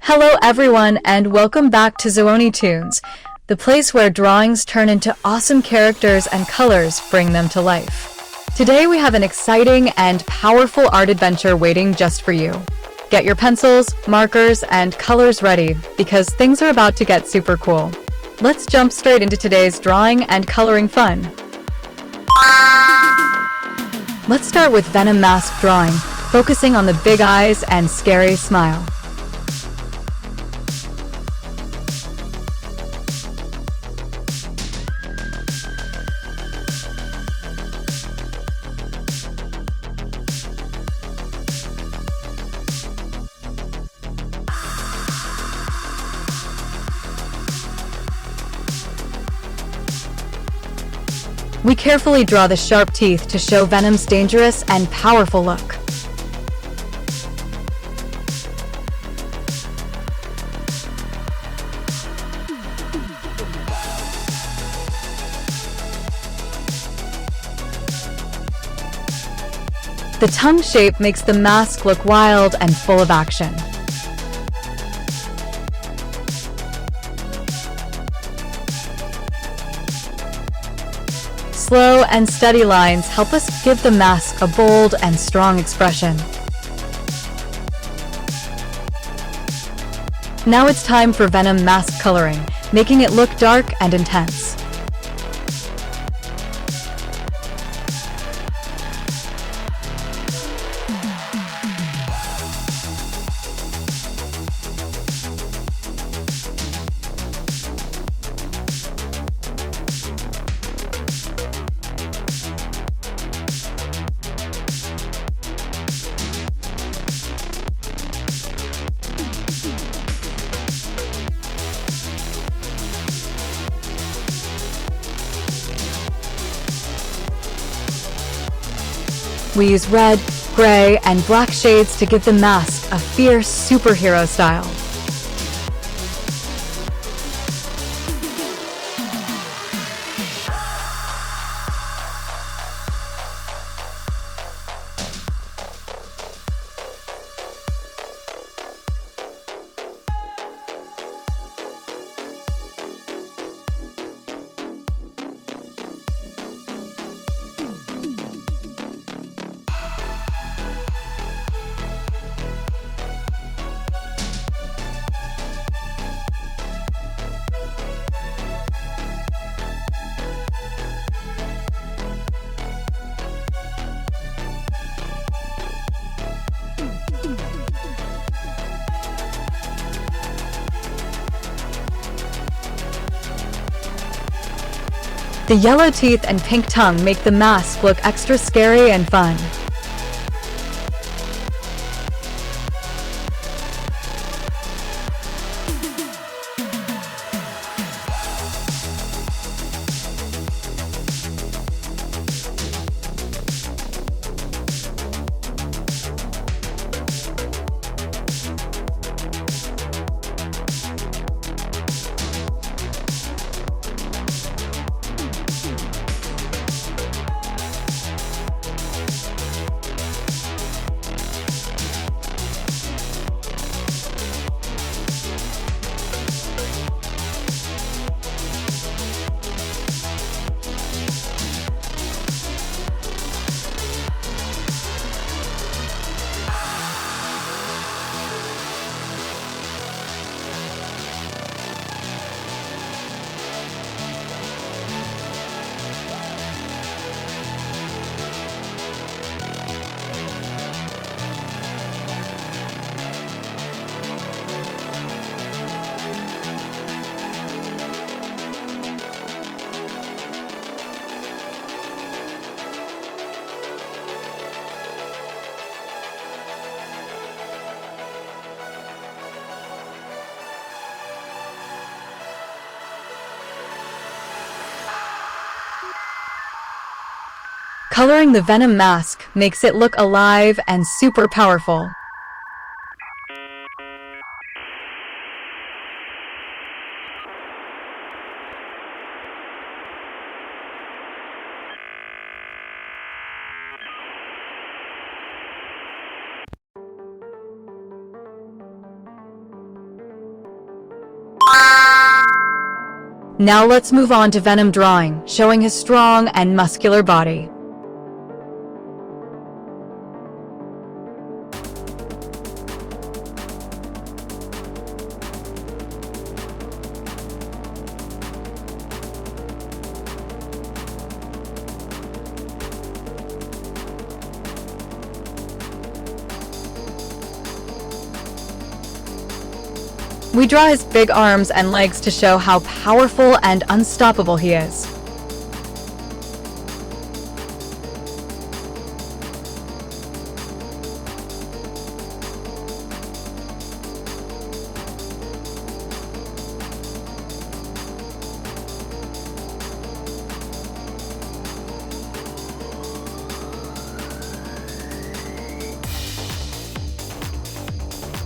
Hello everyone and welcome back to Zoonitoons, the place where drawings turn into awesome characters and colors bring them to life. Today we have an exciting and powerful art adventure waiting just for you. Get your pencils, markers, and colors ready because things are about to get super cool. Let's jump straight into today's drawing and coloring fun. Let's start with Venom mask drawing, focusing on the big eyes and scary smile. We carefully draw the sharp teeth to show Venom's dangerous and powerful look. The tongue shape makes the mask look wild and full of action. Slow and steady lines help us give the mask a bold and strong expression. Now it's time for Venom mask coloring, making it look dark and intense. We use red, gray, and black shades to give the mask a fierce superhero style. The yellow teeth and pink tongue make the mask look extra scary and fun. Coloring the Venom mask makes it look alive and super powerful. Now let's move on to Venom drawing, showing his strong and muscular body. We draw his big arms and legs to show how powerful and unstoppable he is.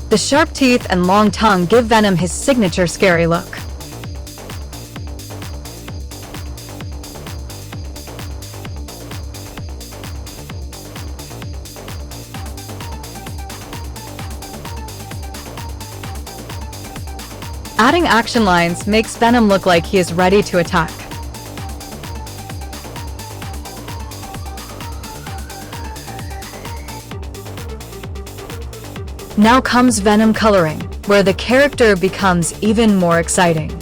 The sharp teeth and long tongue give Venom his signature scary look. Adding action lines makes Venom look like he is ready to attack. Now comes Venom coloring, where the character becomes even more exciting.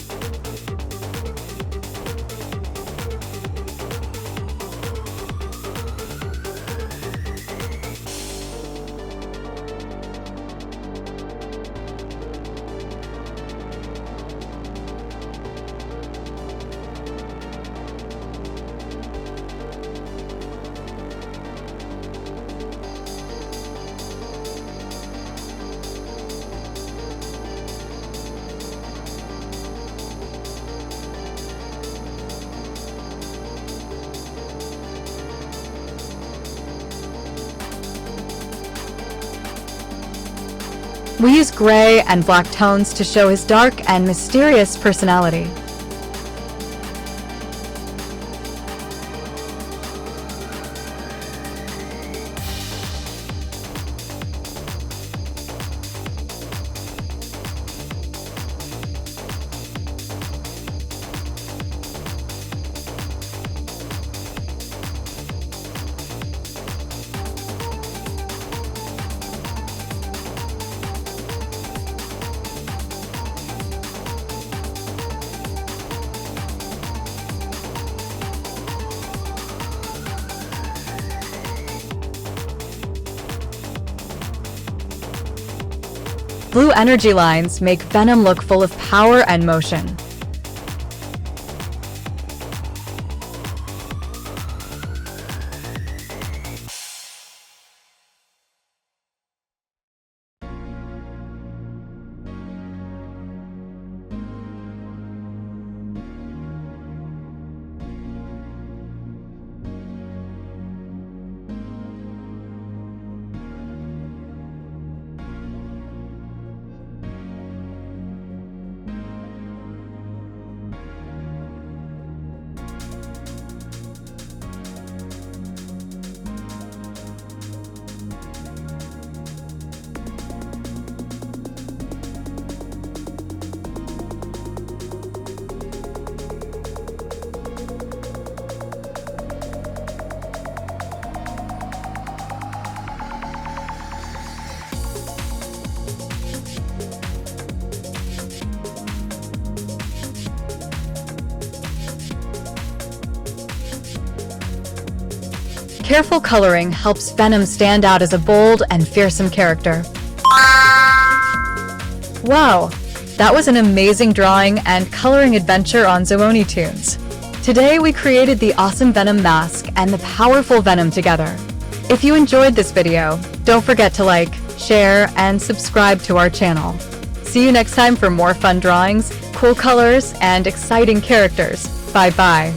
We use gray and black tones to show his dark and mysterious personality. Blue energy lines make Venom look full of power and motion. Careful coloring helps Venom stand out as a bold and fearsome character. Wow, that was an amazing drawing and coloring adventure on Zoonitoons. Today we created the awesome Venom mask and the powerful Venom together. If you enjoyed this video, don't forget to like, share, and subscribe to our channel. See you next time for more fun drawings, cool colors, and exciting characters. Bye-bye.